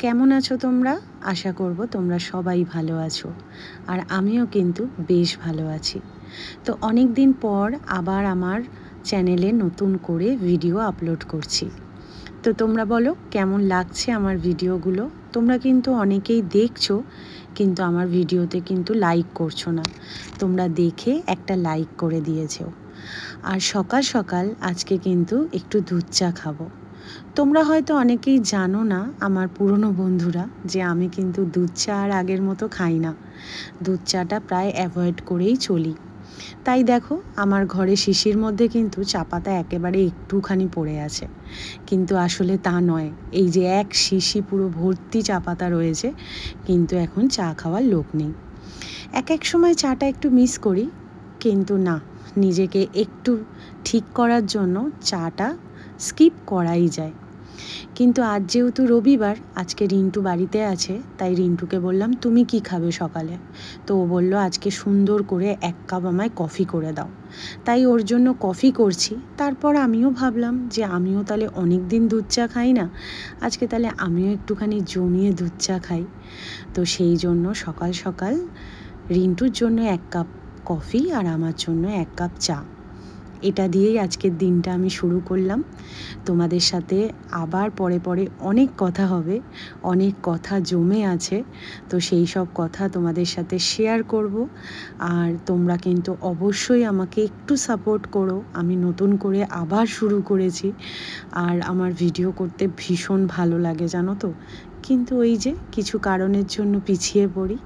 কেমন আছো তোমরা? আশা করব তোমরা সবাই ভালো আছো। আর আমিও কিন্তু বেশ ভালো আছি। তো অনেক দিন পর আবার আমার চ্যানেলে নতুন করে ভিডিও আপলোড করছি। তো তোমরা বলো কেমন লাগছে আমার ভিডিওগুলো? তোমরা কিন্তু অনেকেই দেখছো, কিন্তু আমার ভিডিওতে কিন্তু লাইক করছো না। তোমরা দেখে একটা লাইক করে দিয়েছো। আর সকাল সকাল আজকে কিন্তু একটু দুধ চা খাবো। তোমরা হয়তো অনেকেই জানো না, আমার পুরনো বন্ধুরা, যে আমি কিন্তু দুধ চা আর আগের মতো খাই না। দুধ চাটা প্রায় অ্যাভয়েড করেই চলি। তাই দেখো, আমার ঘরে শিশির মধ্যে কিন্তু চা পাতা একেবারে একটুখানি পড়ে আছে, কিন্তু আসলে তা নয়। এই যে এক শিশি পুরো ভর্তি চা পাতা রয়েছে, কিন্তু এখন চা খাওয়ার লোক নেই। এক এক সময় চাটা একটু মিস করি, কিন্তু না, নিজেকে একটু ঠিক করার জন্য চাটা স্কিপ করাই যায়। কিন্তু আজ যেহেতু রবিবার, আজকে রিন্টু বাড়িতে আছে, তাই রিন্টুকে বললাম তুমি কি খাবে সকালে। তো ও বলল আজকে সুন্দর করে 1 কাপ আমায় কফি করে দাও। তাই ওর জন্য কফি করছি। তারপর আমিও ভাবলাম যে আমিও তাহলে অনেক দিন দুধ চা খাই না, আজকে তাহলে আমিও একটুখানি জমিয়ে দুধ চা খাই। তো সেই জন্য সকাল সকাল রিন্টুর জন্য 1 কাপ কফি আর আমার জন্য 1 কাপ চা, এটা দিয়েই আজকের দিনটা আমি শুরু করলাম। তোমাদের সাথে আবার পরে পরে অনেক কথা হবে, অনেক কথা জমে আছে। তো সেই সব কথা তোমাদের সাথে শেয়ার করব। আর তোমরা কিন্তু অবশ্যই আমাকে একটু সাপোর্ট করো। আমি নতুন করে আবার শুরু করেছি, আর আমার ভিডিও করতে ভীষণ ভালো লাগে জানো তো, কিন্তু ওই যে কিছু কারণের জন্য পিছিয়ে পড়ি।